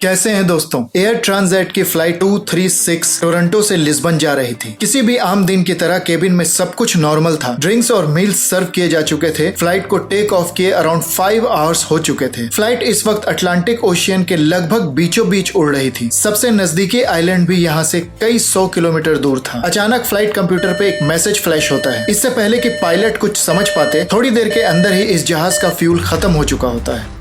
कैसे हैं दोस्तों। एयर ट्रांसजेट की फ्लाइट 236 टोरंटो से लिस्बन जा रही थी। किसी भी आम दिन की तरह केबिन में सब कुछ नॉर्मल था। ड्रिंक्स और मील्स सर्व किए जा चुके थे। फ्लाइट को टेक ऑफ किए अराउंड 5 आवर्स हो चुके थे। फ्लाइट इस वक्त अटलांटिक ओशियन के लगभग बीचों बीच उड़ रही थी। सबसे नजदीकी आइलैंड भी यहाँ से कई 100 किलोमीटर दूर था। अचानक फ्लाइट कंप्यूटर पे एक मैसेज फ्लैश होता है। इससे पहले कि पायलट कुछ समझ पाते, थोड़ी देर के अंदर ही इस जहाज का फ्यूल खत्म हो चुका होता है।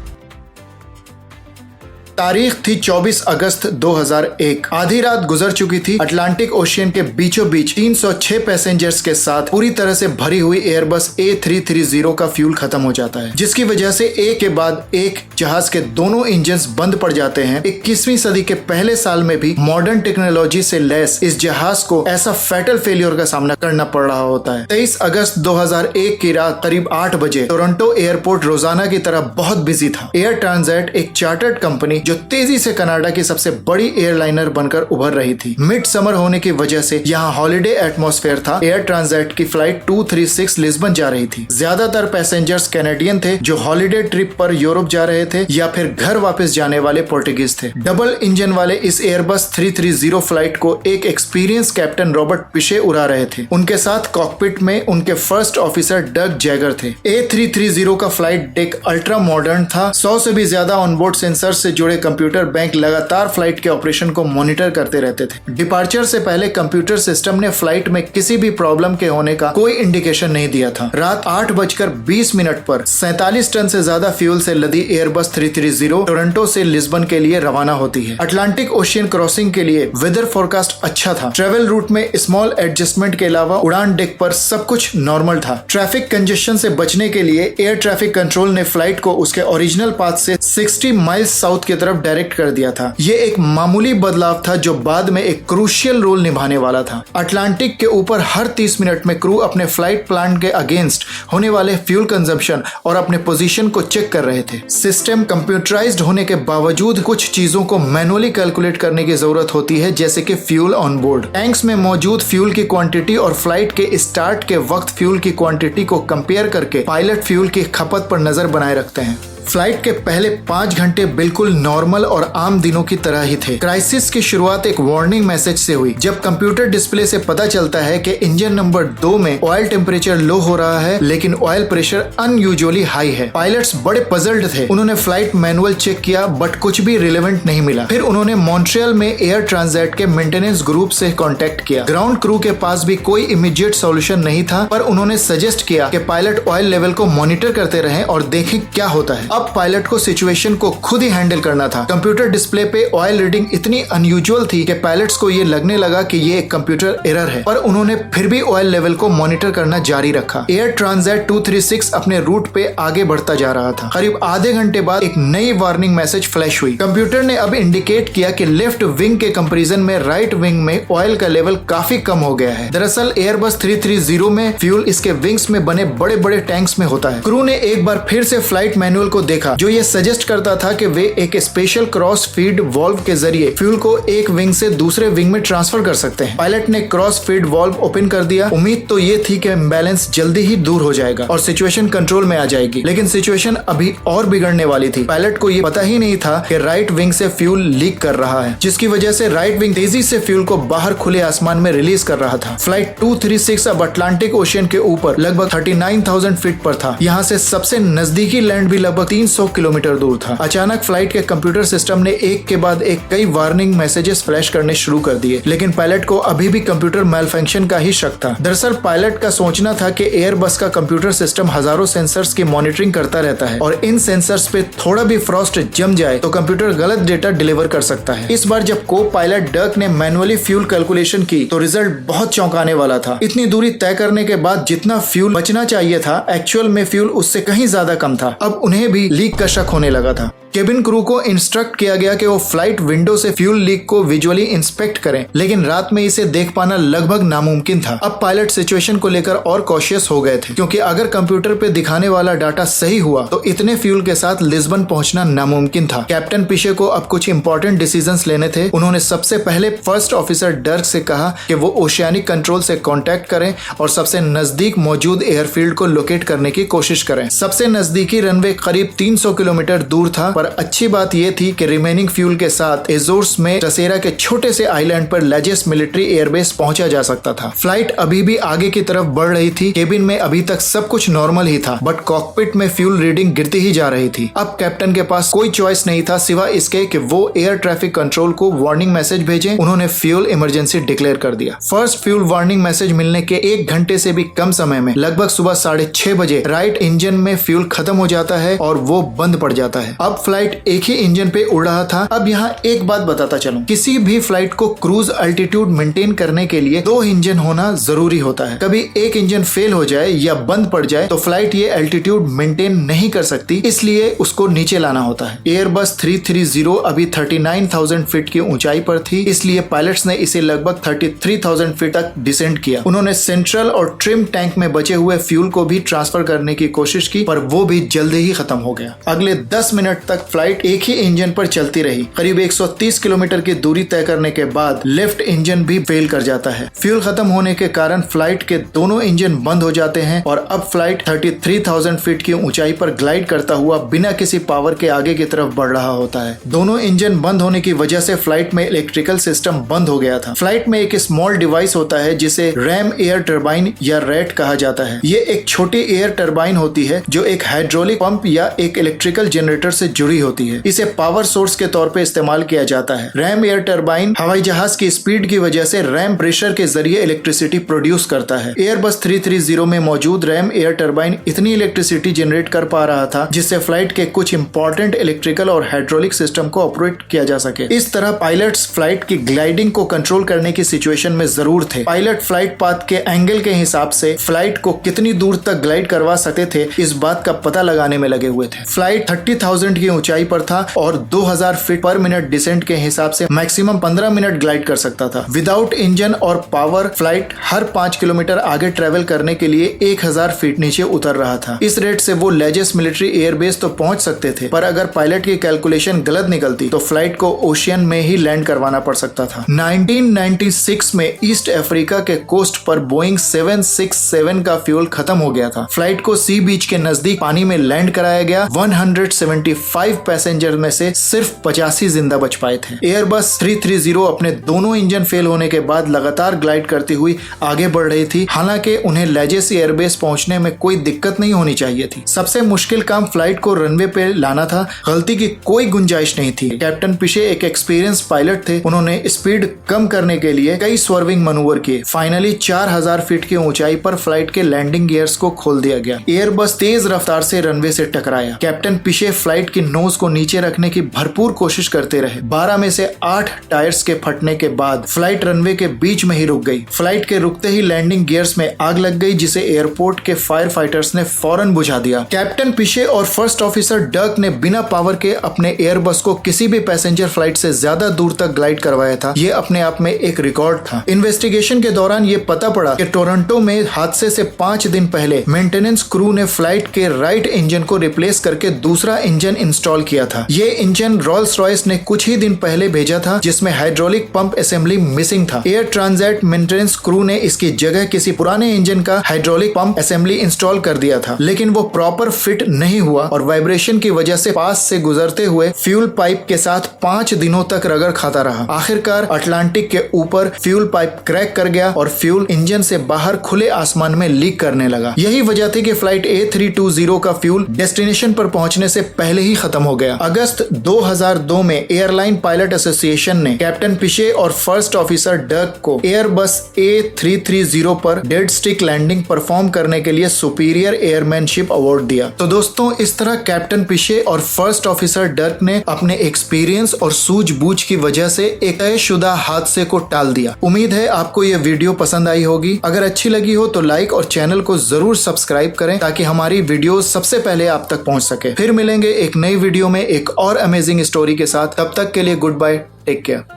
तारीख थी 24 अगस्त 2001। आधी रात गुजर चुकी थी। अटलांटिक ओशियन के बीचों बीच 306 पैसेंजर्स के साथ पूरी तरह से भरी हुई एयरबस A330 का फ्यूल खत्म हो जाता है, जिसकी वजह से एक के बाद एक जहाज के दोनों इंजन बंद पड़ जाते हैं। 21वीं सदी के पहले साल में भी मॉडर्न टेक्नोलॉजी से लैस इस जहाज को ऐसा फैटल फेलियर का सामना करना पड़ रहा होता है। 23 अगस्त 2001 की रात करीब 8 बजे टोरंटो एयरपोर्ट रोजाना की तरह बहुत बिजी था। एयर ट्रांसजेट एक चार्टर्ड कंपनी जो तेजी से कनाडा की सबसे बड़ी एयरलाइनर बनकर उभर रही थी। मिड समर होने की वजह से यहाँ हॉलिडे एटमॉस्फेयर था। एयर ट्रांसजेट की फ्लाइट 236 लिस्बन जा रही थी। ज्यादातर पैसेंजर्स कैनेडियन थे जो हॉलिडे ट्रिप पर यूरोप जा रहे थे या फिर घर वापस जाने वाले पोर्टुगीज थे। डबल इंजन वाले इस एयरबस 330 फ्लाइट को एक एक्सपीरियंस कैप्टन रॉबर्ट पिशे उड़ा रहे थे। उनके साथ कॉकपिट में उनके फर्स्ट ऑफिसर डग जैगर थे। A330 का फ्लाइट डेक अल्ट्रा मॉडर्न था। 100 से भी ज्यादा ऑनबोर्ड सेंसर से जुड़े कंप्यूटर बैंक लगातार फ्लाइट के ऑपरेशन को मॉनिटर करते रहते थे। डिपार्चर से पहले कंप्यूटर सिस्टम ने फ्लाइट में किसी भी प्रॉब्लम के होने का कोई इंडिकेशन नहीं दिया था। रात 8:20 पर 47 टन से ज्यादा फ्यूल से लदी एयरबस 330 टोरंटो से लिस्बन के लिए रवाना होती है। अटलांटिक ओशियन क्रॉसिंग के लिए वेदर फोरकास्ट अच्छा था। ट्रेवल रूट में स्मॉल एडजस्टमेंट के अलावा उड़ान डेक पर सब कुछ नॉर्मल था। ट्रैफिक कंजेशन से बचने के लिए एयर ट्रैफिक कंट्रोल ने फ्लाइट को उसके ओरिजिनल पाथ से 60 माइल्स साउथ की तरफ डायरेक्ट कर दिया था। ये एक मामूली बदलाव था जो बाद में एक क्रूशियल रोल निभाने वाला था। अटलांटिक के ऊपर हर 30 मिनट में क्रू अपने फ्लाइट प्लान के अगेंस्ट होने वाले फ्यूल कंजम्पशन और अपने पोजीशन को चेक कर रहे थे। सिस्टम कंप्यूटराइज्ड होने के बावजूद कुछ चीजों को मैनुअली कैलकुलेट करने की जरूरत होती है, जैसे कि फ्यूल ऑन बोर्ड, टैंक्स में मौजूद फ्यूल की क्वांटिटी और फ्लाइट के स्टार्ट के वक्त फ्यूल की क्वांटिटी को कंपेयर करके पायलट फ्यूल की खपत पर नजर बनाए रखते हैं। फ्लाइट के पहले 5 घंटे बिल्कुल नॉर्मल और आम दिनों की तरह ही थे। क्राइसिस की शुरुआत एक वार्निंग मैसेज से हुई, जब कंप्यूटर डिस्प्ले से पता चलता है कि इंजन नंबर 2 में ऑयल टेम्परेचर लो हो रहा है, लेकिन ऑयल प्रेशर अनयूजुअली हाई है। पायलट्स बड़े पजल्ड थे। उन्होंने फ्लाइट मैनुअल चेक किया बट कुछ भी रिलेवेंट नहीं मिला। फिर उन्होंने मॉन्ट्रियल में एयर ट्रांसजेट के मेंटेनेंस ग्रुप से कॉन्टेक्ट किया। ग्राउंड क्रू के पास भी कोई इमीडिएट सॉल्यूशन नहीं था, पर उन्होंने सजेस्ट किया कि पायलट ऑयल लेवल को मॉनिटर करते रहें और देखें क्या होता है। अब पायलट को सिचुएशन को खुद ही हैंडल करना था। कंप्यूटर डिस्प्ले पे ऑयल रीडिंग इतनी अनयूजुअल थी कि पायलट्स को ये लगने लगा कि ये एक कंप्यूटर एरर है, पर उन्होंने फिर भी ऑयल लेवल को मॉनिटर करना जारी रखा। एयर ट्रांसजेट 236 अपने रूट पे आगे बढ़ता जा रहा था। करीब आधे घंटे बाद एक नई वार्निंग मैसेज फ्लैश हुई। कंप्यूटर ने अब इंडिकेट किया कि लेफ्ट विंग के कंपैरिजन में राइट विंग में ऑयल का लेवल काफी कम हो गया है। दरअसल एयरबस 330 में फ्यूल इसके विंग्स में बने बड़े बड़े टैंक्स में होता है। क्रू ने एक बार फिर से फ्लाइट मैनुअल को देखा, जो ये सजेस्ट करता था कि वे एक स्पेशल क्रॉस फीड वाल्व के जरिए फ्यूल को एक विंग से दूसरे विंग में ट्रांसफर कर सकते हैं। पायलट ने क्रॉस फीड वाल्व ओपन कर दिया। उम्मीद तो ये थी कि इम्बैलेंस जल्दी ही दूर हो जाएगा और सिचुएशन कंट्रोल में आ जाएगी, लेकिन सिचुएशन अभी और बिगड़ने वाली थी। पायलट को ये पता ही नहीं था कि राइट विंग से फ्यूल लीक कर रहा है, जिसकी वजह से राइट विंग तेजी से फ्यूल को बाहर खुले आसमान में रिलीज कर रहा था। फ्लाइट 236 अब अटलांटिक ओशियन के ऊपर लगभग 39,000 फीट पर था। यहाँ से सबसे नजदीकी लैंड भी लगभग 300 किलोमीटर दूर था। अचानक फ्लाइट के कंप्यूटर सिस्टम ने एक के बाद एक कई वार्निंग मैसेजेस फ्लैश करने शुरू कर दिए, लेकिन पायलट को अभी भी कंप्यूटर मैलफंक्शन का ही शक था। दरअसल पायलट का सोचना था कि एयरबस का कंप्यूटर सिस्टम हजारों सेंसर्स की मॉनिटरिंग करता रहता है और इन सेंसर्स पे थोड़ा भी फ्रॉस्ट जम जाए तो कंप्यूटर गलत डेटा डिलीवर कर सकता है। इस बार जब को पायलट डक ने मैनुअली फ्यूल कैलकुलेशन की तो रिजल्ट बहुत चौंकाने वाला था। इतनी दूरी तय करने के बाद जितना फ्यूल बचना चाहिए था, एक्चुअल में फ्यूल उससे कहीं ज्यादा कम था। अब उन्हें भी लीक का शक होने लगा था। केबिन क्रू को इंस्ट्रक्ट किया गया कि वो फ्लाइट विंडो से फ्यूल लीक को विजुअली इंस्पेक्ट करें, लेकिन रात में इसे देख पाना लगभग नामुमकिन था। अब पायलट सिचुएशन को लेकर और कॉशियस हो गए थे, क्योंकि अगर कंप्यूटर पे दिखाने वाला डाटा सही हुआ तो इतने फ्यूल के साथ लिस्बन पहुंचना नामुमकिन था। कैप्टन पिशे को अब कुछ इंपॉर्टेंट डिसीजंस लेने थे। उन्होंने सबसे पहले फर्स्ट ऑफिसर डर्क से कहा कि वो ओशियानिक कंट्रोल से कॉन्टेक्ट करें और सबसे नजदीक मौजूद एयरफील्ड को लोकेट करने की कोशिश करें। सबसे नजदीकी रनवे करीब 300 किलोमीटर दूर था पर अच्छी बात यह थी कि रिमेनिंग फ्यूल के साथ एजोर्स में टसेरा के छोटे से आइलैंड पर लेजेस मिलिट्री एयरबेस पहुंचा जा सकता था। फ्लाइट अभी भी आगे की तरफ बढ़ रही थी। केबिन में अभी तक सब कुछ नॉर्मल ही था, बट कॉकपिट में फ्यूल रीडिंग गिरती ही जा रही थी। अब कैप्टन के पास कोई चॉइस नहीं था सिवा इसके कि वो एयर ट्रैफिक कंट्रोल को वार्निंग मैसेज भेजें। उन्होंने फ्यूल इमरजेंसी डिक्लेयर कर दिया। फर्स्ट फ्यूल वार्निंग मैसेज मिलने के 1 घंटे से भी कम समय में लगभग सुबह 6:30 बजे राइट इंजन में फ्यूल खत्म हो जाता है और वो बंद पड़ जाता है। अब फ्लाइट एक ही इंजन पे उड़ रहा था। अब यहाँ एक बात बताता चलूं, किसी भी फ्लाइट को क्रूज अल्टीट्यूड मेंटेन करने के लिए 2 इंजन होना जरूरी होता है। कभी एक इंजन फेल हो जाए या बंद पड़ जाए तो फ्लाइट ये अल्टीट्यूड मेंटेन नहीं कर सकती, इसलिए उसको नीचे लाना होता है। एयरबस 330 अभी 39,000 फीट की ऊंचाई पर थी, इसलिए पायलट्स ने इसे लगभग 33,000 फीट तक डिसेंड किया। उन्होंने सेंट्रल और ट्रिम टैंक में बचे हुए फ्यूल को भी ट्रांसफर करने की कोशिश की, पर वो भी जल्दी ही खत्म हो गया। अगले 10 मिनट तक फ्लाइट एक ही इंजन पर चलती रही। करीब 130 किलोमीटर की दूरी तय करने के बाद लेफ्ट इंजन भी फेल कर जाता है। फ्यूल खत्म होने के कारण फ्लाइट के दोनों इंजन बंद हो जाते हैं और अब फ्लाइट 33,000 फीट की ऊंचाई पर ग्लाइड करता हुआ बिना किसी पावर के आगे की तरफ बढ़ रहा होता है। दोनों इंजन बंद होने की वजह से फ्लाइट में इलेक्ट्रिकल सिस्टम बंद हो गया था। फ्लाइट में एक स्मॉल डिवाइस होता है जिसे रैम एयर टर्बाइन या रैट कहा जाता है। ये एक छोटी एयर टर्बाइन होती है जो एक हाइड्रोलिक पंप या एक इलेक्ट्रिकल जनरेटर से जुड़ी होती है। इसे पावर सोर्स के तौर पे इस्तेमाल किया जाता है। रैम एयर टर्बाइन हवाई जहाज की स्पीड की वजह से रैम प्रेशर के जरिए इलेक्ट्रिसिटी प्रोड्यूस करता है। एयरबस 330 में मौजूद रैम एयर टर्बाइन इतनी इलेक्ट्रिसिटी जनरेट कर पा रहा था जिससे फ्लाइट के कुछ इंपॉर्टेंट इलेक्ट्रिकल और हाइड्रोलिक सिस्टम को ऑपरेट किया जा सके। इस तरह पायलट्स फ्लाइट की ग्लाइडिंग को कंट्रोल करने की सिचुएशन में जरूर थे। पायलट फ्लाइट पाथ के एंगल के हिसाब से फ्लाइट को कितनी दूर तक ग्लाइड करवा सकते थे इस बात का पता लगाने में लगे हुए थे। फ्लाइट 30,000 की ऊंचाई पर था और 2000 फीट पर मिनट डिसेंट के हिसाब से मैक्सिमम 15 मिनट ग्लाइड कर सकता था। विदाउट इंजन और पावर फ्लाइट हर 5 किलोमीटर आगे ट्रेवल करने के लिए 1000 फीट नीचे उतर रहा था। इस रेट से वो लेजेस मिलिट्री एयरबेस तो पहुंच सकते थे, पर अगर पायलट की कैलकुलेशन गलत निकलती तो फ्लाइट को ओशियन में ही लैंड करवाना पड़ सकता था। 1996 में ईस्ट अफ्रीका के कोस्ट पर बोइंग 767 का फ्यूल खत्म हो गया था। फ्लाइट को सी बीच के नजदीक पानी में लैंड कराया गया। 175 पैसेंजर में से सिर्फ 85 जिंदा बच पाए थे। एयरबस 330 अपने दोनों इंजन फेल होने के बाद लगातार ग्लाइड करती हुई आगे बढ़ रही थी। हालांकि उन्हें लेजेस एयरबेस पहुंचने में कोई दिक्कत नहीं होनी चाहिए थी। सबसे मुश्किल काम फ्लाइट को रनवे पे लाना था। गलती की कोई गुंजाइश नहीं थी। कैप्टन पिशे एक एक्सपीरियंस पायलट थे। उन्होंने स्पीड कम करने के लिए कई स्वर्विंग मनूवर किए। फाइनली 4000 फीट की ऊंचाई पर फ्लाइट के लैंडिंग गियर्स को खोल दिया गया। एयरबस तेज रफ्तार से रनवे से टकराया। कैप्टन पिशे फ्लाइट की नोज को नीचे रखने की भरपूर कोशिश करते रहे। 12 में से 8 टायर्स के फटने के बाद फ्लाइट रनवे के बीच में ही रुक गई। फ्लाइट के रुकते ही लैंडिंग गियर्स में आग लग गई, जिसे एयरपोर्ट के फायर फाइटर्स ने फौरन बुझा दिया। कैप्टन पिशे और फर्स्ट ऑफिसर डर्क ने बिना पावर के अपने एयरबस को किसी भी पैसेंजर फ्लाइट से ज्यादा दूर तक ग्लाइड करवाया था। ये अपने आप में एक रिकॉर्ड था। इन्वेस्टिगेशन के दौरान ये पता पड़ा कि टोरंटो में हादसे से 5 दिन पहले मेंटेनेंस क्रू ने फ्लाइट के राइट इंजन को रिप्लेस करके दूसरा इंजन इंस्टॉल किया था। ये इंजन रोल्स रॉयस ने कुछ ही दिन पहले भेजा था, जिसमें हाइड्रोलिक पंप असेंबली मिसिंग था। एयर ट्रांजिट मेंटेनेंस क्रू ने इसकी जगह किसी पुराने इंजन का हाइड्रोलिक पंप असेंबली इंस्टॉल कर दिया था, लेकिन वो प्रॉपर फिट नहीं हुआ और वाइब्रेशन की वजह से पास से गुजरते हुए फ्यूल पाइप के साथ 5 दिनों तक रगड़ खाता रहा। आखिरकार अटलांटिक के ऊपर फ्यूल पाइप क्रैक कर गया और फ्यूल इंजन से बाहर खुले आसमान में लीक करने लगा। यही वजह थी कि फ्लाइट A320 का फ्यूल डेस्टिनेशन पर पहुंचने से पहले ही खत्म हो गया। अगस्त 2002 में एयरलाइन पायलट एसोसिएशन ने कैप्टन पिशे और फर्स्ट ऑफिसर डर्क को एयरबस A330 पर डेड स्टिक लैंडिंग परफॉर्म करने के लिए सुपीरियर एयरमैनशिप अवार्ड दिया। तो दोस्तों, इस तरह कैप्टन पिशे और फर्स्ट ऑफिसर डर्क ने अपने एक्सपीरियंस और सूझबूझ की वजह से एक तयशुदा हादसे को टाल दिया। उम्मीद है आपको यह वीडियो पसंद आई होगी। अगर अच्छी लगी हो तो लाइक और चैनल को जरूर सब्सक्राइब करें ताकि हमारी वीडियो सबसे पहले आप तक पहुंच सके। फिर मिलेंगे एक नई वीडियो में एक और अमेजिंग स्टोरी के साथ। तब तक के लिए गुड बाय, टेक केयर।